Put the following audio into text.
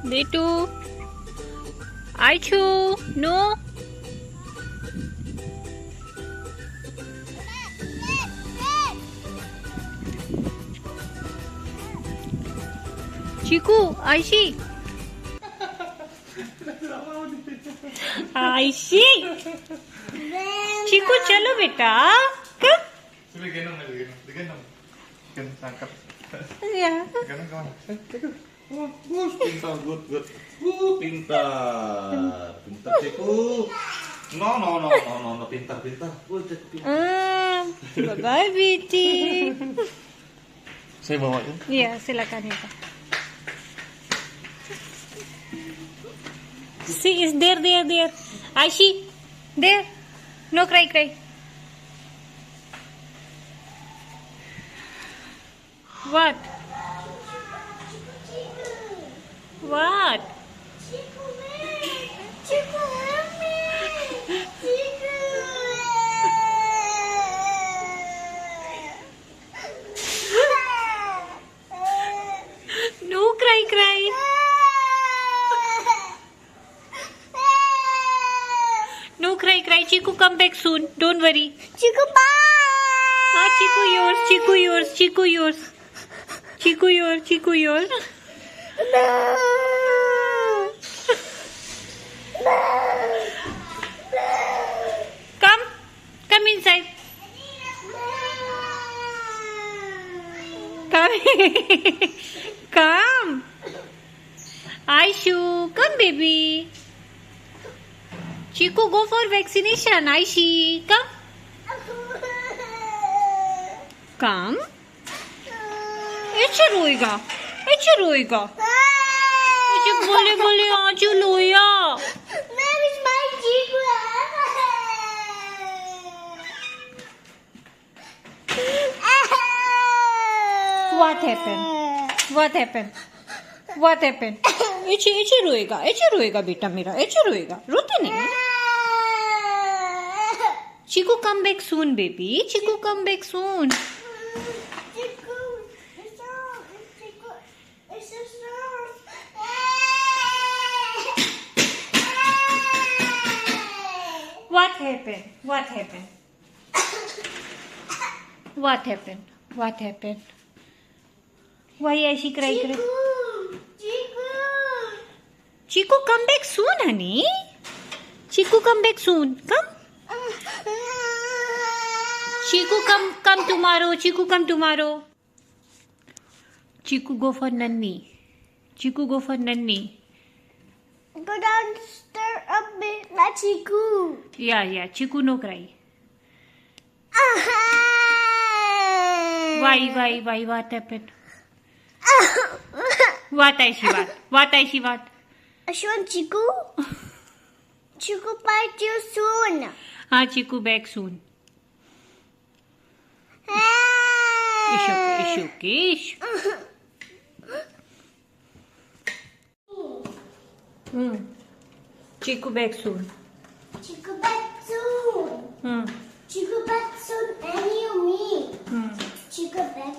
Ditu. Aichu. No. Chiku. Aishi. Aishi. Chiku चलो बेटा. Come. Coba gendong aja, digendong. Gendong tangkap. Ya. Gendong kemana? Pintar, good. Pintar, Ciku. No, pintar. Good, pintar. Bye bye Biti. Saya bawain. Iya silakan ya Pak. See is there. Aishi. There. No cry. What? No cry. No cry. Chiku come back soon. Don't worry. Chiku, bye. Ah, Chiku yours. Chiku yours. No. Come inside. Come. Aishu, come baby. Chiku, go for vaccination. Aishi, come. ऐसे रोएगा. ऐसे बोले आजू लोया. Where is my Chiku? What happened? ऐसे रोएगा बेटा मेरा. ऐसे रोएगा. रोते नहीं. Chiku, come back soon, baby. Chiku, come back soon. What happened? Why Aishi cry? Chiku, come back soon, honey. Chiku, come back soon. Come. Chiku, come tomorrow. Chiku, go for Nanni. Go downstairs a bit, my Chiku. Yeah. Chiku, no cry. Why? What happened? What Aishi? Ashwan, Chiku? Chiku, bite you soon. हाँ Chiku back soon. It's okay. Chiku back soon. Chiku back soon. Chiku back soon, and you me. Chiku back